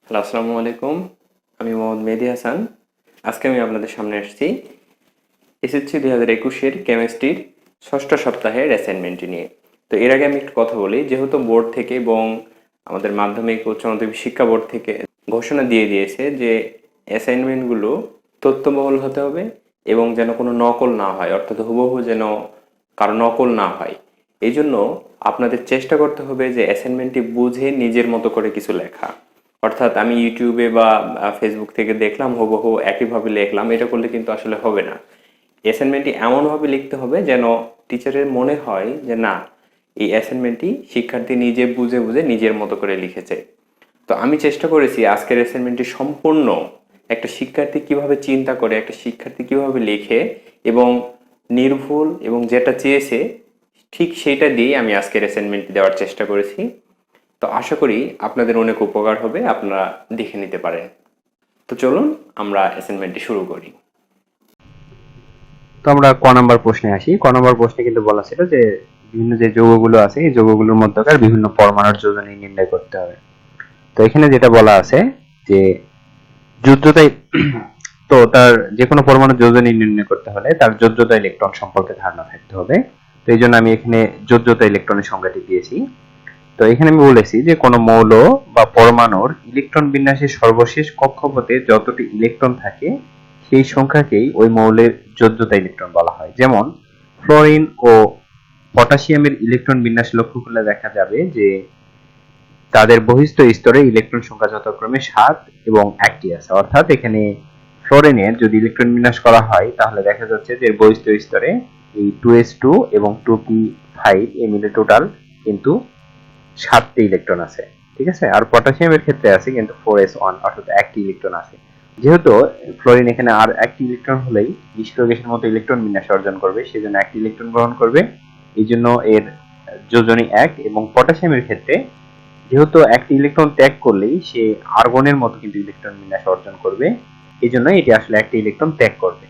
Hello, আসসালামু আলাইকুম। আমি মোহাম্মদ মেহেদী হাসান। আজকে আমি আপনাদের সামনে আসছি এসএসসি 2021-এর কেমিস্ট্রির ষষ্ঠ সপ্তাহের অ্যাসাইনমেন্টটি নিয়ে। তো এর আগে আমি একটু কথা বলি, যেহেতু বোর্ড থেকে এবং আমাদের মাধ্যমিক উচ্চ মাধ্যমিক শিক্ষা বোর্ড থেকে ঘোষণা দিয়ে দিয়েছে যে অ্যাসাইনমেন্টগুলো তথ্যবহুল হতে হবে এবং যেন কোনো নকল না হয়, অর্থাৎ হুবহু যেন কারো নকল না হয়। এই জন্য আপনাদের চেষ্টা করতে হবে যে অ্যাসাইনমেন্টটি বুঝে নিজের মতো করে কিছু লেখা। অর্থাৎ আমি ইউটিউবে বা ফেসবুক থেকে দেখলাম হুবহু একইভাবে লিখলাম, এটা করলে কিন্তু আসলে হবে না। অ্যাসাইনমেন্টটি এমনভাবে লিখতে হবে যেন টিচারের মনে হয় যে না, এই অ্যাসাইনমেন্টটি শিক্ষার্থী নিজে বুঝে বুঝে নিজের মতো করে লিখেছে। তো আমি চেষ্টা করেছি আজকের অ্যাসাইনমেন্টটি সম্পূর্ণ একটা শিক্ষার্থী কিভাবে চিন্তা করে, একটা শিক্ষার্থী কিভাবে লেখে এবং নির্ভুল এবং যেটা চেয়েছে ঠিক সেইটা দিয়েই আমি আজকের অ্যাসাইনমেন্টটি দেওয়ার চেষ্টা করেছি। তো আশা করি আপনাদের অনেক উপকার হবে, আপনারা দেখে নিতে পারেন। তো চলুন আমরা অ্যাসাইনমেন্টটি শুরু করি। তো আমরা ক নাম্বার প্রশ্নে আসি। ক নাম্বার প্রশ্নে কিন্তু বলা ছিল যে বিভিন্ন যে যৌগগুলো আছে এই যৌগগুলোর মধ্যকার বিভিন্ন পরমাণুর যোজনী নির্ণয় করতে হবে। তো এখানে যেটা বলা আছে যে যোজ্যতা তো তার যে কোনো পরমাণুর যোজনী নির্ণয় করতে হলে তার যোজ্যতা ইলেকট্রন সম্পর্কে ধারণা থাকতে হবে। তো এই জন্য আমি এখানে যোজ্যতা ইলেকট্রনের সংজ্ঞাটি দিয়েছি। তো এখানে আমি বলেছি যে কোনো মৌল বা পরমাণুর ইলেকট্রন বিন্যাসের সর্বশেষ কক্ষপথে যতটি ইলেকট্রন থাকে সেই সংখ্যাকেই ওই মৌলের যোজ্যতা ইলেকট্রন বলা হয়। যেমন ফ্লোরিন ও পটাশিয়ামের ইলেকট্রন বিন্যাস লক্ষ্য করলে দেখা যাবে যে তাদের বহিস্থ স্তরে ইলেকট্রন সংখ্যা যথাক্রমে 7 এবং 1টি আছে। অর্থাৎ এখানে ফ্লোরিনের যদি ইলেকট্রন বিন্যাস করা হয় তাহলে দেখা যাচ্ছে যে বহিস্থ স্তরে এই 2s2 এবং 2p5 এই মিলে টোটাল কিন্তু 7টি ইলেকট্রন আছে। ঠিক আছে, আর পটাশিয়ামের ক্ষেত্রে আছে কিন্তু 4s1 অর্থাৎ একটি ইলেকট্রন আছে। যেহেতু ফ্লোরিন এখানে আর একটি ইলেকট্রন হলেই নিষ্ক্রিয় গ্যাসের মতো ইলেকট্রন বিন্যাস অর্জন করবে, সেজন্য একটি ইলেকট্রন গ্রহণ করবে, এই জন্য এর যোজনী 1। এবং পটাশিয়ামের ক্ষেত্রে যেহেতু একটি ইলেকট্রন ত্যাগ করলেই সে আর্গনের মতো কিন্তু ইলেকট্রন বিন্যাস অর্জন করবে, এই জন্য এটি আসলে একটি ইলেকট্রন ত্যাগ করবে।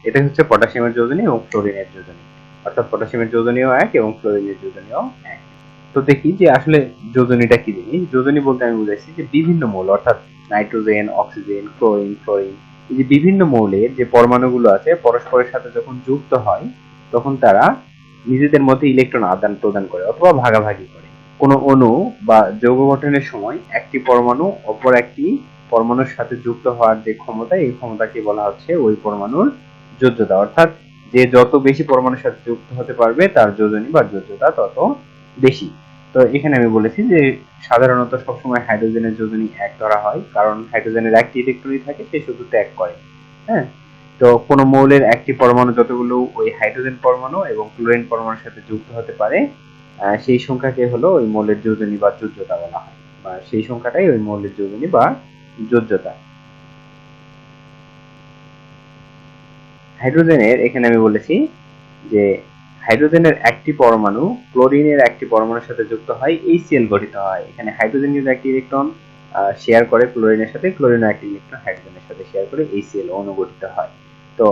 এটা হচ্ছে পটাশিয়ামের যোজনী এবং ফ্লোরিনের যোজনী। অর্থাৎ পটাশিয়ামের যোজনীও 1 এবং ফ্লোরিনের যোজনীও 1। তো দেখি যে আসলে যোজনীটা কি জিনিস। যোজনী বলতে আমি বুঝাইছি যে বিভিন্ন মৌল অর্থাৎ নাইট্রোজেন, অক্সিজেন, ক্লোরিন, ফ্লোরিন, এই যে বিভিন্ন মৌলের যে পরমাণুগুলো আছে পরস্পরের সাথে যখন যুক্ত হয় তখন তারা নিজেদের মধ্যে ইলেকট্রন আদান প্রদান করে অথবা ভাগাভাগি করে। কোনো অণু বা যৌগ গঠনের সময় একটি পরমাণু অপর একটি পরমাণুর সাথে যুক্ত হওয়ার যে ক্ষমতা, এই ক্ষমতাকে বলা হচ্ছে ওই পরমাণুর যোজ্যতা। অর্থাৎ যে যত বেশি পরমাণুর সাথে যুক্ত হতে পারবে তার যোজনী বা যোজ্যতা তত বেশি। তো এখানে আমি বলেছি যে সাধারণত সবসময় হাইড্রোজেনের যোজনী 1 ধরা হয়, কারণ হাইড্রোজেনের একটি ইলেকট্রনই থাকে, সে শুধু ত্যাগ করে। হ্যাঁ, তো কোন মৌলের একটি পরমাণু যতগুলো ওই হাইড্রোজেন পরমাণু এবং ক্লোরিন পরমাণুর সাথে যুক্ত হতে পারে সেই সংখ্যাকে হলো ওই মৌলের যোজনী বা যোজ্যতা বলা হয়, বা সেই সংখ্যাটাই ওই মৌলের যোজনী বা যোজ্যতা। হাইড্রোজেনের এখানে আমি বলেছি যে হাইড্রোজেনের একটি পরমাণু ক্লোরিনের একটি পরমাণুর সাথে যুক্ত হয় HCl গঠিত হয়। এখানে হাইড্রোজেন কিন্তু একটি ইলেকট্রন শেয়ার করে ক্লোরিনের সাথে, ক্লোরিনও একটি ইলেকট্রন হাইড্রোজেনের সাথে শেয়ার করে HCl অণু গঠিত হয়। তো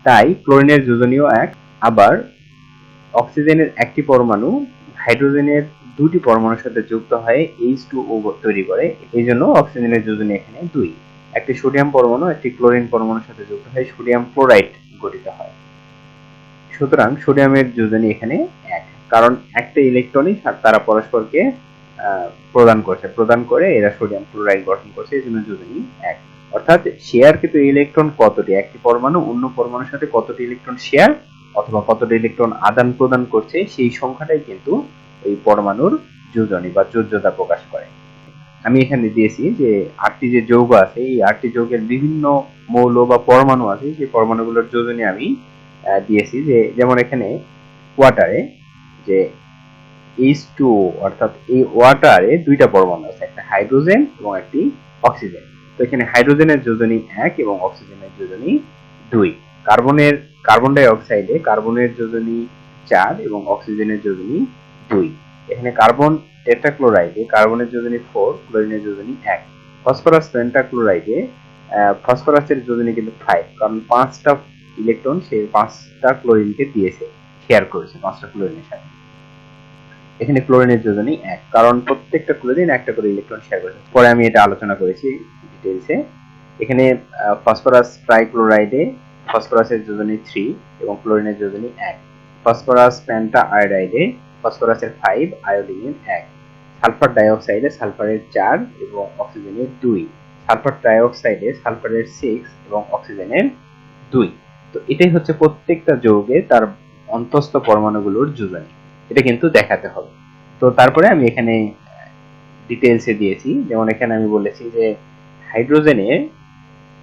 তাই ক্লোরিনের যোজনীয় 1। আবার অক্সিজেনের একটি পরমাণু হাইড্রোজেনের দুটি পরমাণুর সাথে যুক্ত হয়ে H2O তৈরি করে, এই জন্য অক্সিজেনের যোজনী এখানে 2। একটি সোডিয়াম পরমাণু একটি ক্লোরিন পরমাণুর সাথে যুক্ত হয়ে সোডিয়াম ক্লোরাইড গঠিত হয়। সুতরাং সোডিয়ামের যোজনী এখানে 1, কারণ একটা ইলেকট্রনই তারা পরস্পরকে প্রদান করে এরা সোডিয়াম ক্লোরাইড গঠন করছে, এই জন্য যোজনী 1। অর্থাৎ শেয়ার কিন্তু ইলেকট্রন কতটি, একটি পরমাণু অন্য পরমাণুর সাথে কতটি ইলেকট্রন শেয়ার অথবা কতটি ইলেকট্রন আদান প্রদান করছে সেই সংখ্যাটাই কিন্তু ওই পরমাণুর যোজনী বা যোজ্যতা প্রকাশ করে। আমি এখানে দিয়েছি যে 8টি যে যৌগ আছে এই 8টি যৌগের বিভিন্ন মৌল বা পরমাণু আছে, সেই পরমাণুগুলোর যোজনী আমি দিয়েছি। যে যেমন এখানে ওয়াটারে যে H2O, অর্থাৎ এই ওয়াটারে দুইটা পরমাণু আছে, একটা হাইড্রোজেন এবং একটি অক্সিজেন। তো এখানে হাইড্রোজেনের যোজনী 1 এবং অক্সিজেনের যোজনী 2। কার্বন ডাই অক্সাইডে কার্বনের যোজনী 4 এবং অক্সিজেনের যোজনী 2। এখানে কার্বন টেট্রাক্লোরাইডে কার্বনের যোজনী 4, ক্লোরিনের যোজনী 1। ফসফরাস পেন্টাক্লোরাইডে ফসফরাসের যোজনী কিন্তু 5, কারণ 5টা ইলেকট্রন সে 5টা ক্লোরিনকে দিয়েছে, শেয়ার করেছে 5টা ক্লোরিনের সাথে। এখানে ক্লোরিনের যোজনী 1, কারণ প্রত্যেকটা ক্লোরিন একটা করে ইলেকট্রন শেয়ার করেছে। পরে আমি এটা আলোচনা করেছি ডিটেইলসে। এখানে ফসফরাস ট্রাইক্লোরাইডে ফসফরাসের যোজনী 3 এবং ক্লোরিনের যোজনী 1। ফসফরাস পেন্টা আয়োডাইডে ফসফরাসের 5, আয়োডিনের 1। সালফার ডাইঅক্সাইডে সালফারের 4 এবং অক্সিজেনের 2। সালফার ট্রাইঅক্সাইডে সালফারের 6 এবং অক্সিজেনের 2। তো এটাই হচ্ছে প্রত্যেকটা যৌগে তার অন্তঃস্থ পরমাণুগুলোর যোজনী, এটা কিন্তু দেখাতে হবে। তো তারপরে আমি এখানে ডিটেইলসে দিয়েছি, যেমন এখানে আমি বলেছি যে হাইড্রোজেনে,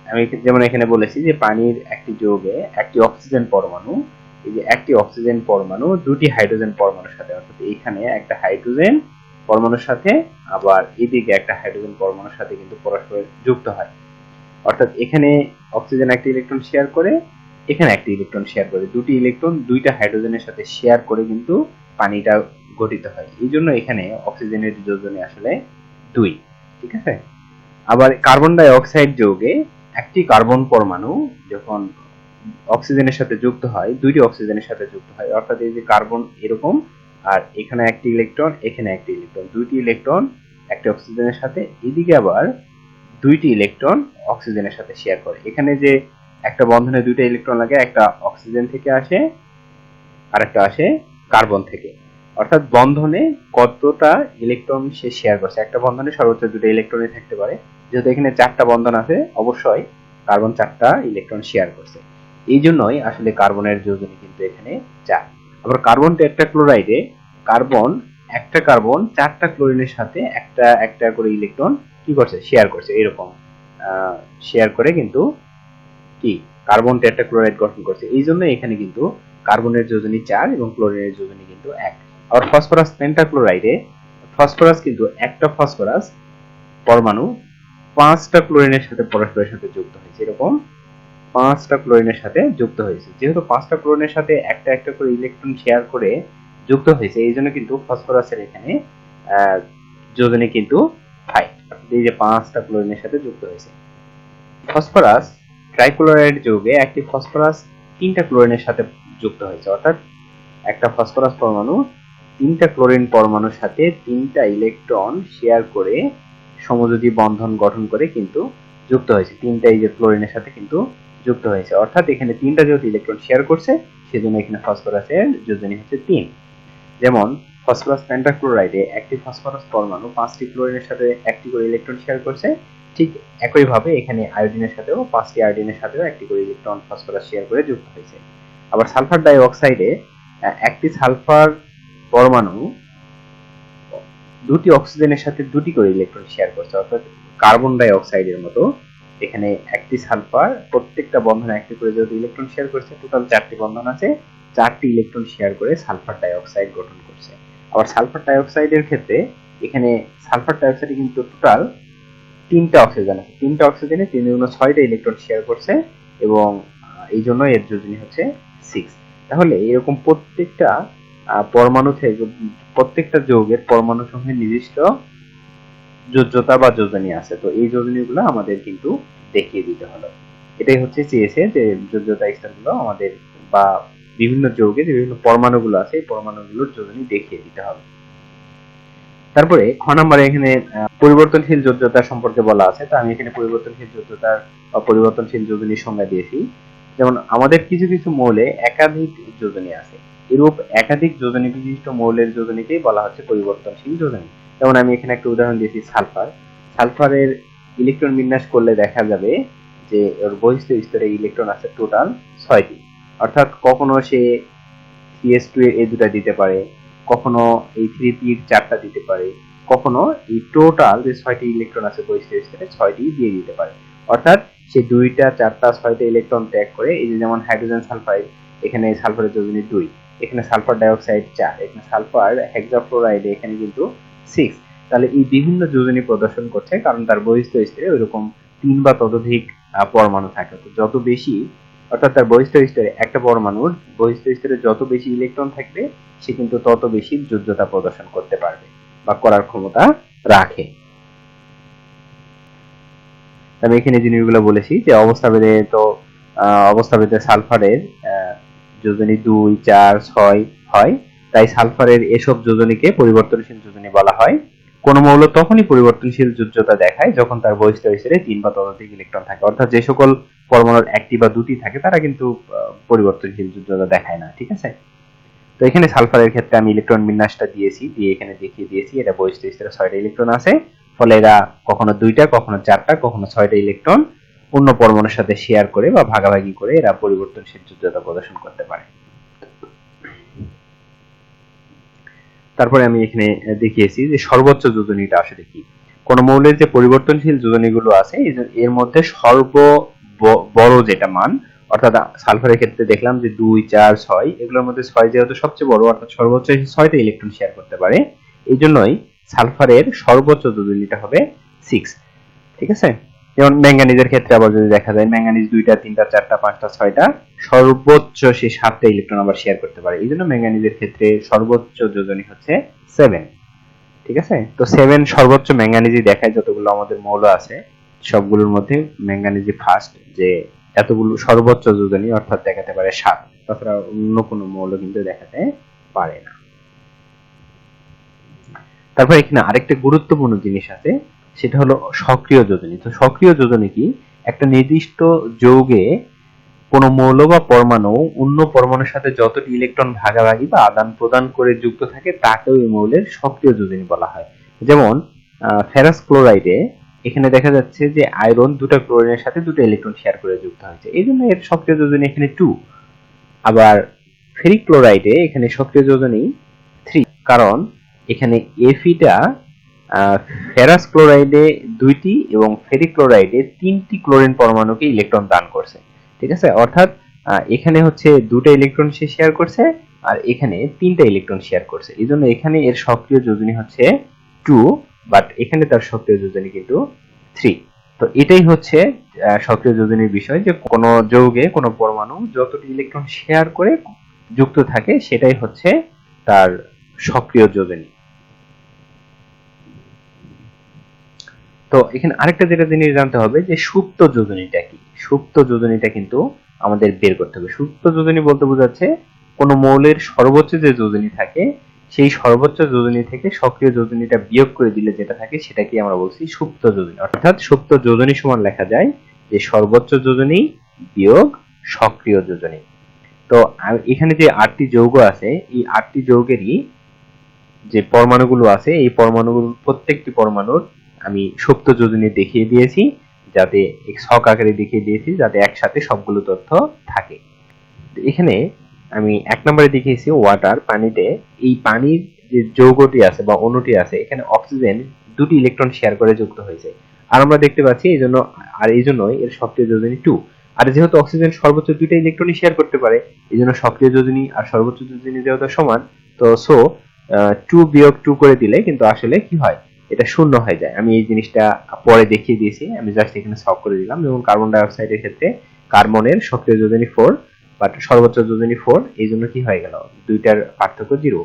আমি যেমন এখানে বলেছি যে পানির একটি যৌগে একটি অক্সিজেন পরমাণু, এই যে একটি অক্সিজেন পরমাণু দুটি হাইড্রোজেন পরমাণুর সাথে, অর্থাৎ এইখানে একটা হাইড্রোজেন পরমাণুর সাথে আবার এদিকে একটা হাইড্রোজেন পরমাণুর সাথে কিন্তু পরস্পর যুক্ত হয়। অর্থাৎ এখানে অক্সিজেন একটা ইলেকট্রন শেয়ার করে, এখানে একটা ইলেকট্রন শেয়ার করে, দুটি ইলেকট্রন দুইটা হাইড্রোজেনের সাথে শেয়ার করে কিন্তু পানিটা গঠিত হয়। এই জন্য এখানে অক্সিজেনের যোজনী আসলে 2। ঠিক আছে। আবার কার্বন ডাই অক্সাইড যৌগে একটি কার্বন পরমাণু যখন অক্সিজেনের সাথে যুক্ত হয়, দুইটি অক্সিজেনের সাথে যুক্ত হয়, অর্থাৎ এই যে কার্বন এরকম, আর এখানে একটি ইলেকট্রন, এখানে একটি ইলেকট্রন, দুইটি ইলেকট্রন একটা অক্সিজেনের সাথে, এদিকে আবার দুইটি ইলেকট্রন অক্সিজেনের সাথে শেয়ার করে। এখানে যে একটা বন্ধনে দুইটা ইলেকট্রন লাগে, একটা অক্সিজেন থেকে আসে আর একটা আসে কার্বন থেকে। অর্থাৎ বন্ধনে কতটা ইলেকট্রন সে শেয়ার করছে, একটা বন্ধনে সর্বোচ্চ দুটো ইলেকট্রনই থাকতে পারে। যেহেতু এখানে 4টা বন্ধন আছে, অবশ্যই কার্বন 4টা ইলেকট্রন শেয়ার করছে। এই জন্যই আসলে কার্বনের যোজনী কিন্তু এখানে 4। আবার কার্বন টেট্রাক্লোরাইডে কার্বন, একটা কার্বন 4টা ক্লোরিনের সাথে একটা একটা করে ইলেকট্রন কি করছে, শেয়ার করছে। এরকম শেয়ার করে কিন্তু কি কার্বন টেট্রাক্লোরাইড গঠন করছে। এই জন্য এখানে কিন্তু কার্বনের যোজনী 4 এবং ক্লোরিনের যোজনী কিন্তু 1। আর ফসফরাস পেন্টাক্লোরাইডে ফসফরাস কিন্তু একটা ফসফরাস পরমাণু 5টা ক্লোরিনের সাথে পরস্পরের সাথে যুক্ত হয়েছে। এরকম 5টা ক্লোরিনের সাথে যুক্ত হয়েছে। যেহেতু 5টা ক্লোরিনের সাথে একটা একটা করে ইলেকট্রন শেয়ার করে যুক্ত হয়েছে, এই জন্য কিন্তু ফসফরাসের এখানে যোজনী কিন্তু 5, এই যে 5টা ক্লোরিনের সাথে যুক্ত হয়েছে। ফসফরাস ট্রাইক্লোরাইড যৌগে একটি ফসফরাস 3টা ক্লোরিনের সাথে যুক্ত হয়েছে, অর্থাৎ একটা ফসফরাস পরমাণু 3টা ক্লোরিন পরমাণুর সাথে 3টা ইলেকট্রন শেয়ার করে সমযোজী বন্ধন গঠন করে কিন্তু যুক্ত হয়েছে। 3টা এই যে ক্লোরিনের সাথে কিন্তু যুক্ত হয়েছে, অর্থাৎ এখানে 3টা যেহেতু ইলেকট্রন শেয়ার করছে, সেজন্য এখানে ফসফরাসের যোজনী হচ্ছে 3। যেমন ফসফরাস পেন্টাক্লোরাইডে একটি ফসফরাস পরমাণু 5টি ক্লোরিনের সাথে একটি করে ইলেকট্রন শেয়ার করছে। ঠিক একইভাবে এখানে আয়োডিনের সাথেও 5টি আয়োডিনের সাথেও একটি করে ইলেকট্রন ফসফরাস শেয়ার করে যুক্ত হয়েছে। আবার সালফার ডাই অক্সাইডে একটি সালফার পরমাণু দুটি অক্সিজেনের সাথে দুটি করে ইলেকট্রন শেয়ার করছে, অর্থাৎ কার্বন ডাই অক্সাইডের মতো এখানে একটি সালফার প্রত্যেকটা বন্ধনে একটি করে যেহেতু ইলেকট্রন শেয়ার করছে, টোটাল 4টি বন্ধন আছে, 4টি ইলেকট্রন শেয়ার করে সালফার ডাই অক্সাইড গঠন করছে। আবার সালফার ডাই অক্সাইডের ক্ষেত্রে এখানে সালফার ডাই অক্সাইডে কিন্তু টোটাল 3টা অক্সিজেন আছে, 3টা অক্সিজেনে 3 গুণ 6টা ইলেকট্রন শেয়ার করছে এবং এই জন্য এর যোজনী হচ্ছে 6। তাহলে এরকম প্রত্যেকটা পরমাণু থেকে, প্রত্যেকটা যৌগের পরমাণু সমূহের নির্দিষ্ট যোজ্যতা বা যোজনী আছে। তো এই যোজনীগুলো আমাদের কিন্তু দেখিয়ে দিতে হলো। এটাই হচ্ছে চেয়েছে যে যোজ্যতা স্তরগুলো আমাদের বা বিভিন্ন যৌগে যে বিভিন্ন পরমাণুগুলো আছে, এই পরমাণুগুলোর যোজনী দেখিয়ে দিতে হবে। তারপরে খ নম্বরে এখানে পরিবর্তনশীল যোজ্যতা সম্পর্কে বলা আছে। তো আমি এখানে পরিবর্তনশীল যোজ্যতার বা পরিবর্তনশীল যোজনীর সংজ্ঞা দিয়েছি। যেমন আমাদের কিছু কিছু মৌলে একাধিক যোজনী আছে, এরূপ একাধিক যোজনী বিশিষ্ট মৌলের যোজনীকেই বলা হচ্ছে পরিবর্তনশীল যোজনী। যেমন আমি এখানে একটা উদাহরণ দিয়েছি সালফার। সালফারের ইলেকট্রন বিন্যাস করলে দেখা যাবে যে ওর বহিস্থ স্তরে ইলেকট্রন আছে টোটাল 6টি, অর্থাৎ কখনো সে CH2 এই দুটা দিতে পারে, কখনো এই 3p 4টা দিতে পারে, কখনো এই টোটাল যে 6টি ইলেকট্রন আছে বহিস্থ স্তরে 6টি দিয়ে দিতে পারে। অর্থাৎ সে 2টা 4টা 6টা ইলেকট্রন ত্যাগ করে, এই যে যেমন হাইড্রোজেন সালফাইড, এখানে সালফারের যোজনী 2, এখানে সালফার ডাইঅক্সাইড 4, এখানে সালফার হেক্সাফ্লোরাইড এখানে কিন্তু 6। তাহলে এই বিভিন্ন যোজনী প্রদর্শন করছে কারণ তার বহিস্থ স্তরে ওইরকম 3 বা ততোধিক পরমাণু থাকে। তো যত বেশি, অর্থাৎ তার বহিস্থ স্তরে একটা পরমাণুর বহিস্থ স্তরে যত বেশি ইলেকট্রন থাকবে, সে কিন্তু তত বেশি যোজ্যতা প্রদর্শন করতে পারবে বা করার ক্ষমতা রাখে। আমি এখানে জিনিসগুলো বলেছি যে অবস্থাভেদে, তো অবস্থাভেদে সালফারের যোজনী 2, 4, 6 হয়। তাই সালফারের এসব যোজনীকে পরিবর্তনশীল যোজনী বলা হয়। কোন মৌল তখনই পরিবর্তনশীল যোজ্যতা দেখায় যখন তার বহিস্থ স্তরে 3 বা ততোধিক ইলেকট্রন থাকে। অর্থাৎ যে সকল পরমাণুর একটি বা দুটি থাকে তারা কিন্তু পরিবর্তনশীল যোজ্যতা দেখায় না। ঠিক আছে, তো এখানে সালফারের ক্ষেত্রে আমি ইলেকট্রন বিন্যাসটা দিয়েছি, দিয়ে এখানে দেখিয়ে দিয়েছি এটা বহিস্থ স্তরে 6টা ইলেকট্রন আছে, ফলে এরা কখনো 2টা, কখনো 4টা, কখনো 6টা ইলেকট্রন অন্য পরমাণুর সাথে শেয়ার করে বা ভাগাভাগি করে এরা পরিবর্তনশীল যোজ্যতা প্রদর্শন করতে পারে। তারপরে আমি এখানে দেখিয়েছি যে সর্বোচ্চ যোজনীটা আসলে কি। কোন মৌলের যে পরিবর্তনশীল যোজনীগুলো আছে এর মধ্যে বড় যেটা মান, অর্থাৎ সালফারের ক্ষেত্রে দেখলাম যে 2, 4, 6, এগুলোর মধ্যে 6 যেহেতু সবচেয়ে বড়, অর্থাৎ সর্বোচ্চ 6টা ইলেকট্রন শেয়ার করতে পারে, এই জন্যই সালফারের সর্বোচ্চ যোজনীটা হবে 6। ঠিক আছে, যেমন ম্যাঙ্গানিজের ক্ষেত্রে আবার যদি দেখা যায় ম্যাঙ্গানিজ 2টা, 3টা, 4টা, 5টা, 6টা, সর্বোচ্চ সে 7টা ইলেকট্রন আবার শেয়ার করতে পারে, এই জন্য ম্যাঙ্গানিজের ক্ষেত্রে সর্বোচ্চ যোজনী হচ্ছে 7। ঠিক আছে, তো 7 সর্বোচ্চ ম্যাঙ্গানিজই দেখায় যতগুলো আমাদের মৌল আছে সবগুলোর মধ্যে ম্যাঙ্গানিজই ফার্স্ট, যে এতগুলো সর্বোচ্চ যোজনী, অর্থাৎ দেখাতে পারে 7, তাছাড়া অন্য কোনো মৌল কিন্তু দেখাতে পারে না। তারপর এখানে আরেকটা গুরুত্বপূর্ণ জিনিস আছে, সেটা হলো সক্রিয় যোজনী। তো সক্রিয় যোজনী কি? একটা নির্দিষ্ট যৌগে কোন মৌল বা পরমাণু অন্য পরমাণুর সাথে যতটি ইলেকট্রন ভাগাভাগি বা আদান প্রদান করে যুক্ত থাকে তাকেও এই মৌলের সক্রিয় যোজনী বলা হয়। যেমন ফেরাস ক্লোরাইডে এখানে দেখা যাচ্ছে যে আয়রন 2টা ক্লোরিনের সাথে 2টা ইলেকট্রন শেয়ার করে যুক্ত হয়েছে, এই জন্য এর সক্রিয় যোজনী এখানে 2। আবার ফেরিক ক্লোরাইডে এখানে সক্রিয় যোজনী 3, কারণ এখানে এফিটা ফেরাস ক্লোরাইডে 2টি এবং ফেরিক ক্লোরাইডে 3টি ক্লোরিন পরমাণুকে ইলেকট্রন দান করছে। ঠিক আছে, অর্থাৎ এখানে হচ্ছে 2টা ইলেকট্রন সে শেয়ার করছে আর এখানে 3টা ইলেকট্রন শেয়ার করছে, এই জন্য এখানে এর সক্রিয় যোজনী হচ্ছে 2, বাট এখানে তার সক্রিয় যোজনী কিন্তু 3। তো এটাই হচ্ছে সক্রিয় যোজনীর বিষয়, যে কোন যৌগে কোন পরমাণু যতটি ইলেকট্রন শেয়ার করে যুক্ত থাকে সেটাই হচ্ছে তার সক্রিয় যোজনী। তো এখানে আরেকটা যেটা জিনিস জানতে হবে যে সুপ্ত যোজনীটা কি। সুপ্ত যোজনীটা কিন্তু আমাদের বের করতে হবে। সুপ্ত যোজনী বলতে বোঝাচ্ছে কোন মৌলের সর্বোচ্চ যে যোজনী থাকে সেই সর্বোচ্চ যোজনী থেকে সক্রিয় যোজনীটা বিয়োগ করে দিলে যেটা থাকে সেটাকে আমরা বলছি সুপ্ত যোজনী। অর্থাৎ সুপ্ত যোজনী সমান লেখা যায় যে সর্বোচ্চ যোজনী বিয়োগ সক্রিয় যোজনী। তো এখানে যে 8টি যৌগ আছে এই 8টি যৌগেরই যে পরমাণুগুলো আছে এই পরমাণুগুলোর প্রত্যেকটি পরমাণুর আমি সুপ্ত যোজনী দেখিয়ে দিয়েছি, যাতে ছক আকারে দেখিয়ে দিয়েছি যাতে একসাথে সবগুলো তথ্য থাকে। এখানে আমি 1 নম্বরে দেখিয়েছি ওয়াটার, পানিতে এই পানির যে যৌগটি আছে বা অণুটি আছে এখানে অক্সিজেন 2টি ইলেকট্রন শেয়ার করে যুক্ত হয়েছে, আর আমরা দেখতে পাচ্ছি এই জন্যই এর সক্রিয় যোজনী 2। আর যেহেতু অক্সিজেন সর্বোচ্চ 2টা ইলেকট্রনই শেয়ার করতে পারে এই জন্য সক্রিয় যোজনী আর সর্বোচ্চ যোজনী যেহেতু সমান, তো 2 বিয়োগ 2 করে দিলে কিন্তু আসলে কি হয়, এটা শূন্য হয়ে যায়। আমি এই জিনিসটা পরে দেখিয়ে দিয়েছি, আমি জাস্ট এখানে সলভ করে দিলাম। যেমন কার্বন ডাই অক্সাইডের ক্ষেত্রে কার্বনের সক্রিয় যোজনী 4 বাট সর্বোচ্চ যোজনী 4, এই জন্য কি হয়ে গেল, দুইটার পার্থক্য 0।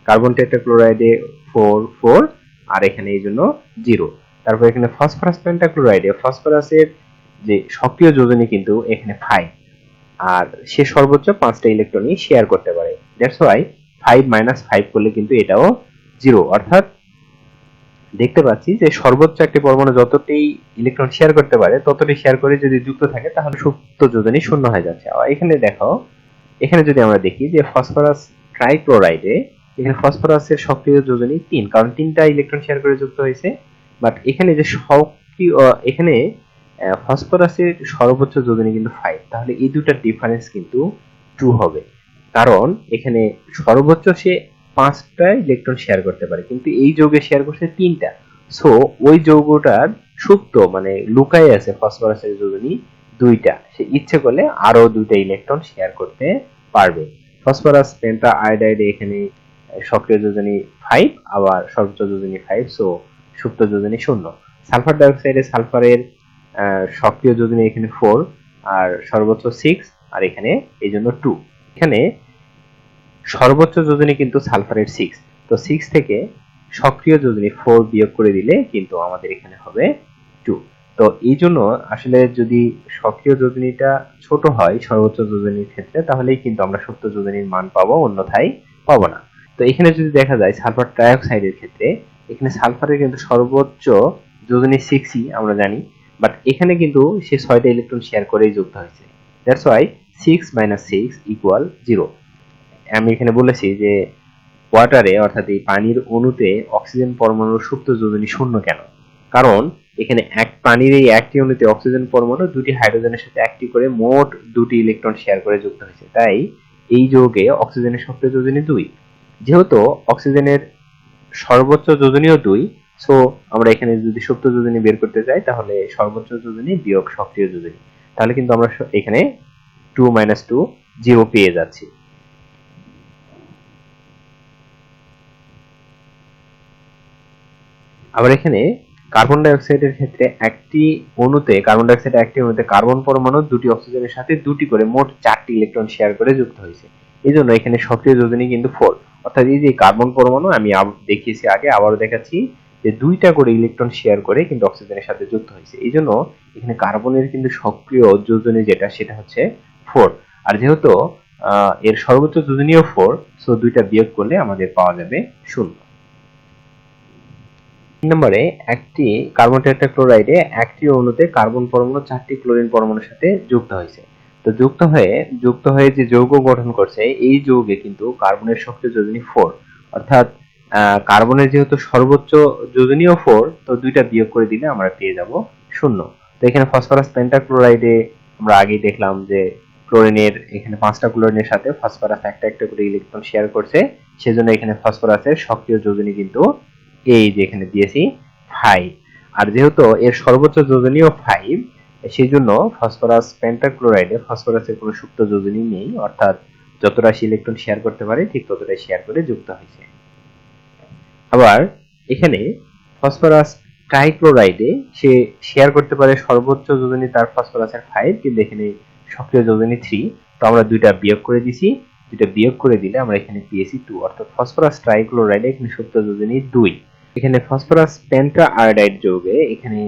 কার্বন টেট্রাক্লোরাইডে 4 4 আর এখানে এই জন্য 0। তারপর এখানে ফসফরাস পেন্টাক্লোরাইডে ফসফরাসের যে সক্রিয় যোজনী কিন্তু এখানে 5, আর সে সর্বোচ্চ 5টা ইলেকট্রনই শেয়ার করতে পারে, দ্যাটস ওয়াই 5 - 5 করলে কিন্তু এটাও 0। অর্থাৎ দেখতে পাচ্ছি যে সর্বোচ্চ একটি পরমাণু যতটি ইলেকট্রন শেয়ার করতে পারে ততটি শেয়ার করে যদি যুক্ত থাকে তাহলে সুপ্ত যোজনী শূন্য হয়ে যাচ্ছে। আর এখানে দেখো, এখানে যদি আমরা দেখি যে ফসফরাস ট্রাইক্লোরাইডে এখানে ফসফরাসের সক্রিয় যোজনী 3, কারণ 3টা ইলেকট্রন শেয়ার করে যুক্ত হয়েছে, বাট এখানে যে সক্রিয় এখানে ফসফরাসের সর্বোচ্চ যোজনী কিন্তু 5, তাহলে এই দুটার ডিফারেন্স কিন্তু 2 হবে, কারণ এখানে সর্বোচ্চ সে 5টা ইলেকট্রন শেয়ার করতে পারে কিন্তু এই যৌগে শেয়ার করছে 3টা। সো ওই যৌগটার সুপ্ত মানে লুকায় আছে ফসফরাসের যোজনী 2টা, সে ইচ্ছে করলে আরো 2টা ইলেকট্রন শেয়ার করতে পারবে। ফসফরাস পেন্টা আয়োডাইডে এখানে সক্রিয় যোজনী 5 আবার সর্বোচ্চ যোজনী 5, সো সুপ্ত যোজনী 0। সালফার ডাই অক্সাইডে সালফারের সক্রিয় যোজনী এখানে 4 আর সর্বোচ্চ 6, আর এখানে এই জন্য 2। এখানে সর্বোচ্চ যোজনী কিন্তু সালফারের 6, তো 6 থেকে সক্রিয় যোজনী 4 বিয়োগ করে দিলে কিন্তু আমাদের এখানে হবে 2। তো এই জন্য আসলে যদি সক্রিয় যোজনীটা ছোট হয় সর্বোচ্চ যোজনীর ক্ষেত্রে তাহলেই কিন্তু আমরা সুপ্ত যোজনীর মান পাবো, অন্যথায় পাবো না। তো এখানে যদি দেখা যায় সালফার ট্রাইঅক্সাইডের ক্ষেত্রে, এখানে সালফারের কিন্তু সর্বোচ্চ যোজনী 6ই আমরা জানি, বাট এখানে কিন্তু সে 6টা ইলেকট্রন শেয়ার করেই যুক্ত হয়েছে। That's why 6 - 6 = 0। আমি এখানে বলেছি যে ওয়াটারে অর্থাৎ এই পানির অণুতে অক্সিজেন পরমাণুর সুপ্ত যোজনী শূন্য কেন? কারণ এখানে পানির এই একটি অণুতে অক্সিজেন পরমাণু দুটি হাইড্রোজেনের সাথে একটি করে মোট দুটি ইলেকট্রন শেয়ার করে যুক্ত হয়েছে। তাই এই যৌগে অক্সিজেনের সক্রিয় যোজনী 2। যেহেতু অক্সিজেনের সর্বোচ্চ যোজনীও 2, সো আমরা এখানে যদি সুপ্ত যোজনী বের করতে চাই তাহলে সর্বোচ্চ যোজনী বিয়োগ সক্রিয় যোজনী, তাহলে কিন্তু আমরা এখানে 2 - 2 0 পেয়ে যাচ্ছি। আবার এখানে কার্বন ডাই অক্সাইডের ক্ষেত্রে একটি অণুতে কার্বন পরমাণু দুটি অক্সিজেনের সাথে দুটি করে মোট 4টি ইলেকট্রন শেয়ার করে যুক্ত হয়েছে। এই জন্য এখানে সক্রিয় যোজনী কিন্তু 4, অর্থাৎ এই যে কার্বন পরমাণু আমি দেখিয়েছি আগে, আবারও দেখাচ্ছি যে 2টা করে ইলেকট্রন শেয়ার করে কিন্তু অক্সিজেনের সাথে যুক্ত হয়েছে। এই জন্য এখানে কার্বনের কিন্তু সক্রিয় যোজনী যেটা সেটা হচ্ছে 4। আর যেহেতু এর সর্বোচ্চ যোজনীও 4, সো 2টা বিয়োগ করলে আমাদের পাওয়া যাবে 0। নম্বরে একটি কার্বন টেট্রাক্লোরাইডে একটি অণুতে কার্বন পরমাণু 4টি ক্লোরিন পরমাণুর সাথে যুক্ত হয়েছে। তো যুক্ত হয়ে যে যৌগ গঠন করছে, এই যৌগে কিন্তু কার্বনের সক্রিয় যোজনী 4, অর্থাৎ কার্বনের যেহেতু সর্বোচ্চ যোজনীও 4, তো 2টা বিয়োগ করে দিলে আমরা পেয়ে যাব 0। তো এখানে ফসফরাস পেন্টাক্লোরাইডে আমরা আগেই দেখলাম যে ক্লোরিনের এখানে 5টা ক্লোরিনের সাথে ফসফরাস একটা করে ইলেকট্রন শেয়ার করছে, সেজন্য এখানে ফসফরাসের সক্রিয় যোজনী কিন্তু এই যে এখানে দিয়েছি 5। আর যেহেতু এর সর্বোচ্চ যোজনীও 5, সেই জন্য ফসফরাস পেন্টাক্লোরাইডে ফসফরাসের কোনো সুপ্ত যোজনী নেই, অর্থাৎ যতটা ইলেকট্রন শেয়ার করতে পারে ঠিক ততটাই শেয়ার করে যুক্ত হয়েছে। আবার এখানে ফসফরাস ট্রাইক্লোরাইডে সে শেয়ার করতে পারে সর্বোচ্চ যোজনী তার ফসফরাসের 5, কিন্তু এখানে সক্রিয় যোজনী 3, তো আমরা 2টা বিয়োগ করে দিছি। 2টা বিয়োগ করে দিলে আমরা এখানে পেয়েছি 2, অর্থাৎ ফসফরাস ট্রাইক্লোরাইডে এখানে সুপ্ত যোজনী 2। এখানে ফসফরাস পেন্টা আয়োডাইড যৌগে এখানে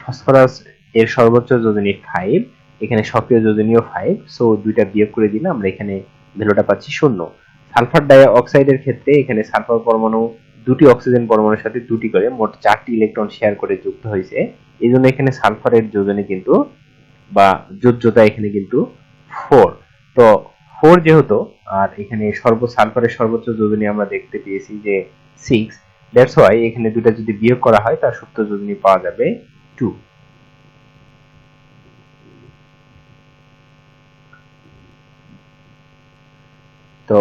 ফসফরাস এর সর্বোচ্চ যোজনী 5, এখানে সক্রিয় যোজনীও 5, সো 2টা বিয়োগ করে দিলে আমরা এখানে ভ্যালুটা পাচ্ছি 0। সালফার ডাই অক্সাইডের ক্ষেত্রে এখানে সালফার পরমাণু দুটি অক্সিজেন পরমাণুর সাথে দুটি করে মোট 4টি ইলেকট্রন শেয়ার করে যুক্ত হয়েছে। এই জন্য এখানে সালফারের যোজনী কিন্তু বা যোজ্যতা এখানে কিন্তু 4। তো 4 যেহেতু, আর এখানে সালফারের সর্বোচ্চ যোজনী আমরা দেখতে পেয়েছি যে 6, দ্যাটস ওয়াই এখানে 2টা যদি বিয়োগ করা হয় তার সুপ্ত যোজনী পাওয়া যাবে 2। তো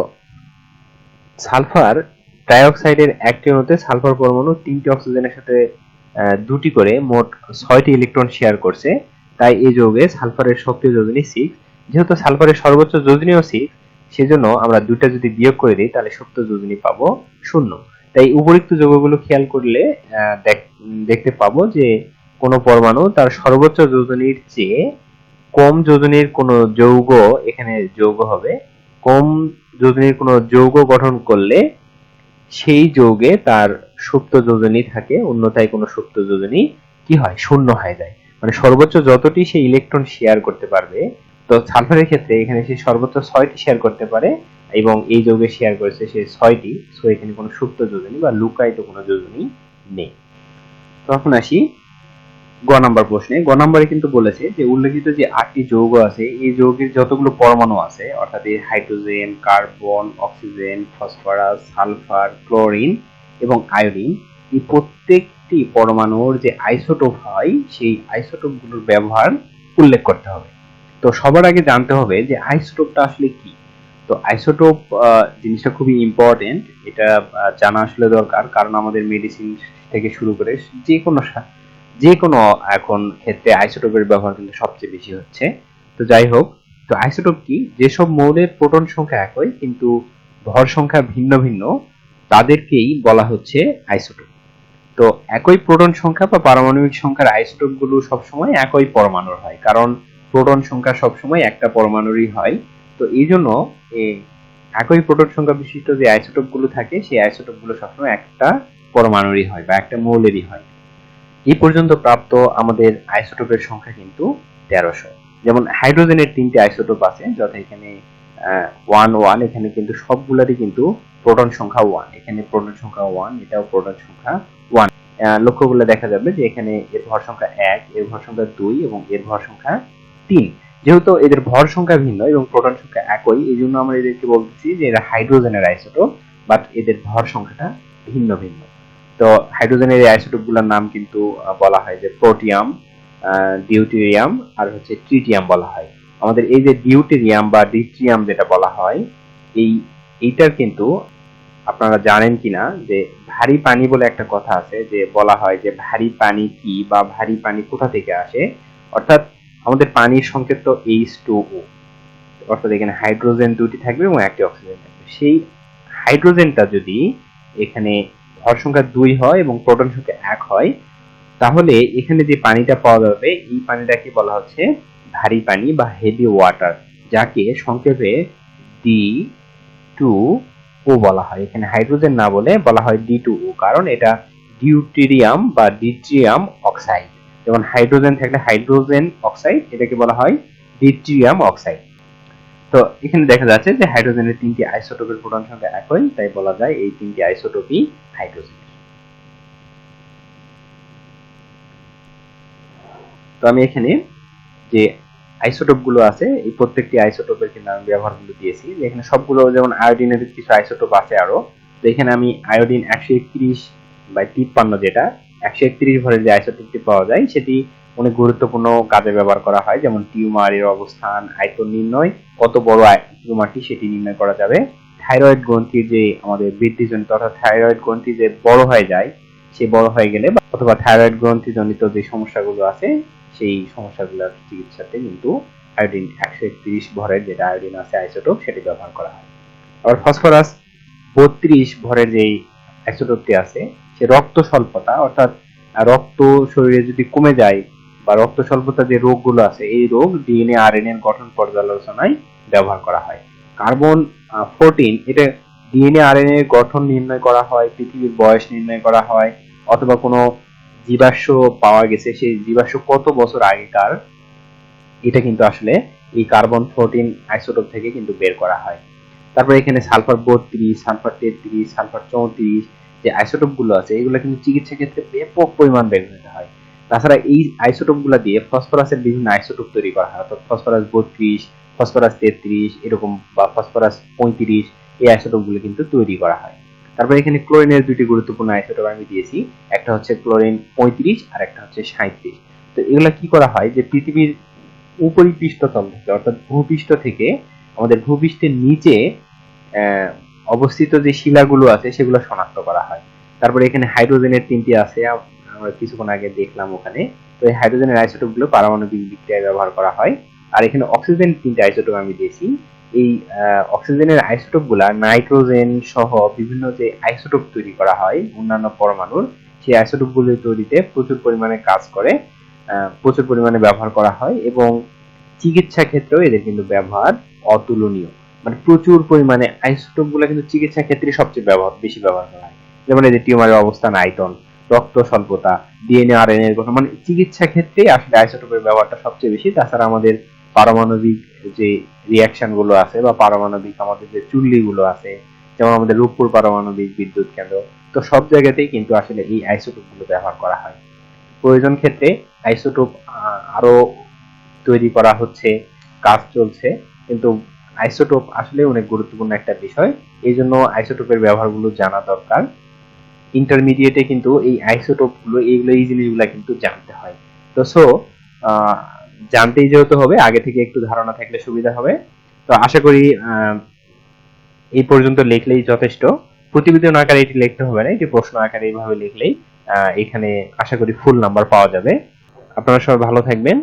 সালফার ট্রাইঅক্সাইডের একটি অণুতে সালফার পরমাণু 3টি অক্সিজেনের সাথে দুটি করে মোট 6টি ইলেকট্রন শেয়ার করছে, তাই এই যৌগে সালফারের সক্রিয় যোজনী 6। যেহেতু সালফারের সর্বোচ্চ যোজনীও 6, সেজন্য আমরা 2টা যদি বিয়োগ করে দিই তাহলে সুপ্ত যোজনী পাবো 0। তাই উপরিক্ত যৌগগুলো খেয়াল করলে দেখতে পাবো যে কোনো পরমাণু তার সর্বোচ্চ যোজনীর চেয়ে কম যোজনীর কোনো যৌগ এখানে যৌগ হবে। কম যোজনীর কোনো যৌগ গঠন করলে সেই যৌগে তার সুপ্ত যোজনী থাকে, অন্যথায় কোনো সুপ্ত যোজনী কি হয়, শূন্য হয়ে যায়। মানে সর্বোচ্চ যতটি সে ইলেকট্রন শেয়ার করতে পারবে, তো সালফারের ক্ষেত্রে এখানে সে সর্বোচ্চ 6টি শেয়ার করতে পারে এবং এই যৌগে শেয়ার করেছে সে 6টি, সো এখানে কোনো সুপ্ত যোজনী বা লুকায়িত কোনো যোজনী নেই। তখন আসি গ নাম্বার প্রশ্নে। গ নাম্বারে কিন্তু বলেছে যে উল্লেখিত যে 8টি যৌগ আছে, এই যৌগের যতগুলো পরমাণু আছে, অর্থাৎ এই hydrogen, carbon, oxygen, phosphorus, sulphur, chlorine এবং আয়োডিন, এই প্রত্যেকটি পরমাণুর যে আইসোটোপ হয় সেই আইসোটোপগুলোর ব্যবহার উল্লেখ করতে হবে। তো সবার আগে জানতে হবে যে আইসোটোপটা আসলে কি। তো আইসোটোপ জিনিসটা খুবই ইম্পর্টেন্ট, এটা জানা আসলে দরকার, কারণ আমাদের মেডিসিন থেকে শুরু করে যে কোনো এখন ক্ষেত্রে আইসোটোপের ব্যবহার কিন্তু সবচেয়ে বেশি হচ্ছে। তো যাই হোক, তো আইসোটোপ কি? যেসব মৌলের প্রোটন সংখ্যা একই কিন্তু ভর সংখ্যা ভিন্ন ভিন্ন, তাদেরকেই বলা হচ্ছে আইসোটোপ। তো একই প্রোটন সংখ্যা বা পারমাণবিক সংখ্যার আইসোটোপ গুলো সবসময় একই পরমাণুর হয়, কারণ প্রোটন সংখ্যা সবসময় একটা পরমাণুরই হয়। তো এই জন্য একই প্রোটন সংখ্যা বিশিষ্ট যে আইসোটোপ গুলো থাকে, সেই আইসোটোপ গুলো সবসময় একটা পরমাণুরই হয় বা একটা মৌলেরই হয়। এই পর্যন্ত প্রাপ্ত আমাদের আইসোটোপের সংখ্যা কিন্তু 1300। যেমন হাইড্রোজেনের 3টি আইসোটোপ আছে, যথা এখানে 1 1, এখানে কিন্তু সবগুলারই কিন্তু প্রোটন সংখ্যা 1, এখানে প্রোটন সংখ্যা 1, এটাও প্রোটন সংখ্যা 1। লক্ষ্য করলে দেখা যাবে যে এখানে এর ভর সংখ্যা 1, এর ভর সংখ্যা 2 এবং এর ভর সংখ্যা 3। যেহেতু এদের ভর সংখ্যা ভিন্ন এবং প্রোটন সংখ্যা একই, এই জন্য আমরা এদেরকে বলতেছি যে এরা হাইড্রোজেনের আইসোটোপ, বাট এদের ভর সংখ্যাটা ভিন্ন ভিন্ন। তো হাইড্রোজেনের এই আইসোটোপগুলোর নাম কিন্তু বলা হয় যে প্রোটিয়াম, ডিউটেরিয়াম আর হচ্ছে ট্রিটিয়াম বলা হয়। আমাদের এই যে ডিউটেরিয়াম বা ডিট্রিয়াম যেটা বলা হয়, এইটার কিন্তু আপনারা জানেন কিনা যে ভারী পানি বলে একটা কথা আছে, যে বলা হয় যে ভারী পানি কি বা ভারী পানি কোথা থেকে আসে। অর্থাৎ আমাদের পানির সংকেত তো H2O, অর্থাৎ এখানে হাইড্রোজেন দুটি থাকবে এবং একটি অক্সিজেন থাকবে। সেই হাইড্রোজেনটা যদি এখানে ভর সংখ্যা 2 হয় এবং প্রোটন সংখ্যা 1 হয়, তাহলে এখানে যে পানিটা পাওয়া যাবে এই পানিটাকে বলা হচ্ছে ভারী পানি বা হেভি ওয়াটার, যাকে সংক্ষেপে D2O বলা হয়। এখানে হাইড্রোজেন না বলে বলা হয় D2O, কারণ এটা ডিউটেরিয়াম বা ডিট্রিয়াম অক্সাইড। যেমন হাইড্রোজেন থাকলে হাইড্রোজেন অক্সাইড, এটাকে বলা হয় ডিট্রিয়াম অক্সাইড। তো এখানে দেখা যাচ্ছে যে হাইড্রোজেনের 3টি আইসোটোপের প্রোটন সংখ্যা একই, তাই বলা যায় এই 3টি আইসোটোপই হাইড্রোজেন। তো আমি এখানে যে আইসোটোপ গুলো আছে এই প্রত্যেকটি আইসোটোপের কিন্তু আমি ব্যবহারগুলো দিয়েছি। এখানে সবগুলো, যেমন আয়োডিনের কিছু আইসোটোপ আছে আরো, তো এখানে আমি আয়োডিন 131/53, যেটা 131 ভরের যে আইসোটোপটি পাওয়া যায় সেটি অনেক গুরুত্বপূর্ণ কাজে ব্যবহার করা হয়। যেমন টিউমারের অবস্থান, আয়তন নির্ণয়, কত বড় টিউমারটি সেটি নির্ণয় করা যাবে। থাইরয়েড গ্রন্থির যে আমাদের বৃদ্ধিজনিত, অর্থাৎ থাইরয়েড গ্রন্থি যে বড় হয়ে যায়, সে বড় হয়ে গেলে অথবা থাইরয়েড গ্রন্থি জনিত যে সমস্যাগুলো আছে সেই সমস্যাগুলোর চিকিৎসাতে কিন্তু আয়োডিন 131 ভরের যেটা আয়োডিন আছে আইসোটোপ সেটি ব্যবহার করা হয়। আবার ফসফরাস 32 ভরের যে আইসোটোপটি আছে, সে রক্ত স্বল্পতা, অর্থাৎ রক্ত শরীরে যদি কমে যায় বা রক্ত স্বল্পতা যে রোগগুলো আছে এই রোগ ডিএনএ আরএনএ এর গঠন পর্যালোচনায় ব্যবহার করা হয়। কার্বন 14, এটা ডিএনএ আরএনএ এর গঠন নির্ণয় করা হয়, পৃথিবীর বয়স নির্ণয় করা হয়, অথবা কোনো জীবাশ্ম পাওয়া গেছে সেই জীবাশ্ম কত বছর আগেকার, এটা কিন্তু আসলে এই কার্বন 14 আইসোটোপ থেকে কিন্তু বের করা হয়। তারপরে এখানে সালফার 32, সালফার 33, সালফার 34 যে আইসোটোপ গুলো আছে এগুলো কিন্তু চিকিৎসা ক্ষেত্রে ব্যাপক পরিমাণ ব্যবহৃত হয়। তাছাড়া এই আইসোটোপ গুলো দিয়ে ফসফরাসের বিভিন্ন আইসোটোপ তৈরি করা হয়, অর্থাৎ ফসফরাস 32, ফসফরাস 33 এরকম, বা ফসফরাস 35, এই আইসোটোপ গুলো কিন্তু তৈরি করা হয়। তারপরে এখানে ক্লোরিনের দুটি গুরুত্বপূর্ণ আইসোটোপ আমি দিয়েছি, একটা হচ্ছে ক্লোরিন 35 আর একটা হচ্ছে 37। তো এগুলা কি করা হয় যে পৃথিবীর উপরিপৃষ্ঠতল থেকে, অর্থাৎ ভূপৃষ্ঠ থেকে আমাদের ভূপৃষ্ঠের নিচে অবস্থিত যে শিলাগুলো আছে সেগুলো শনাক্ত করা হয়। তারপরে এখানে হাইড্রোজেনের 3টি আছে, আমরা কিছুক্ষণ আগে দেখলাম ওখানে। তো এই হাইড্রোজেনের আইসোটোপ গুলো পারমাণবিক বিক্রিয়ায় ব্যবহার করা হয়। আর এখানে অক্সিজেন 3টি আইসোটোপ আমি দিয়েছি। এই অক্সিজেনের আইসোটোপ গুলা নাইট্রোজেন সহ বিভিন্ন যে আইসোটোপ তৈরি করা হয় অন্যান্য পরমাণুর, সেই আইসোটোপ গুলো তৈরিতে প্রচুর পরিমাণে কাজ করে, প্রচুর পরিমাণে ব্যবহার করা হয় এবং চিকিৎসা ক্ষেত্রেও এদের কিন্তু ব্যবহার অতুলনীয়। মানে প্রচুর পরিমাণে আইসোটোপ গুলো কিন্তু চিকিৎসা ক্ষেত্রে সবচেয়ে বেশি ব্যবহার করা হয়। যেমন এই যে টিউমারের অবস্থান, আয়তন, রক্ত স্বল্পতা, ডিএনএ আরএনএ এর গঠন, মানে চিকিৎসা ক্ষেত্রে আসলে আইসোটোপের ব্যবহারটা সবচেয়ে বেশি। তাছাড়া আমাদের পারমাণবিক যে রিঅ্যাকশন গুলো আছে বা পারমাণবিক আমাদের যে চুল্লি গুলো আছে, যেমন আমাদের রূপপুর পারমাণবিক বিদ্যুৎ কেন্দ্র, তো সব জায়গাতেই কিন্তু আসলে এই আইসোটোপ গুলো ব্যবহার করা হয়। প্রয়োজন ক্ষেত্রে আইসোটোপ আরো তৈরি করা হচ্ছে, কাজ চলছে, কিন্তু আইসোটোপ আসলে অনেক গুরুত্বপূর্ণ একটা বিষয়, এই জন্য আইসোটোপের ব্যবহারগুলো জানা দরকার। ইন্টারমিডিয়েটে কিন্তু এই আইসোটোপ গুলো এই জিনিসগুলো কিন্তু জানতে হয়। তো জানতেই যেহেতু হবে, আগে থেকে একটু ধারণা থাকলে সুবিধা হবে। তো আশা করি এই পর্যন্ত লিখলেই যথেষ্ট। প্রতিবেদন আকারে এটি লিখতে হবে না, এটি প্রশ্ন আকারে এইভাবে লিখলেই এখানে আশা করি ফুল নাম্বার পাওয়া যাবে। আপনারা সবাই ভালো থাকবেন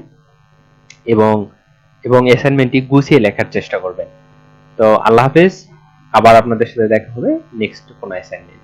এবং অ্যাসাইনমেন্টটি গুছিয়ে লেখার চেষ্টা করবেন। তো আল্লাহ হাফেজ, আবার আপনাদের সাথে দেখা হবে নেক্সট কোনো অ্যাসাইনমেন্ট।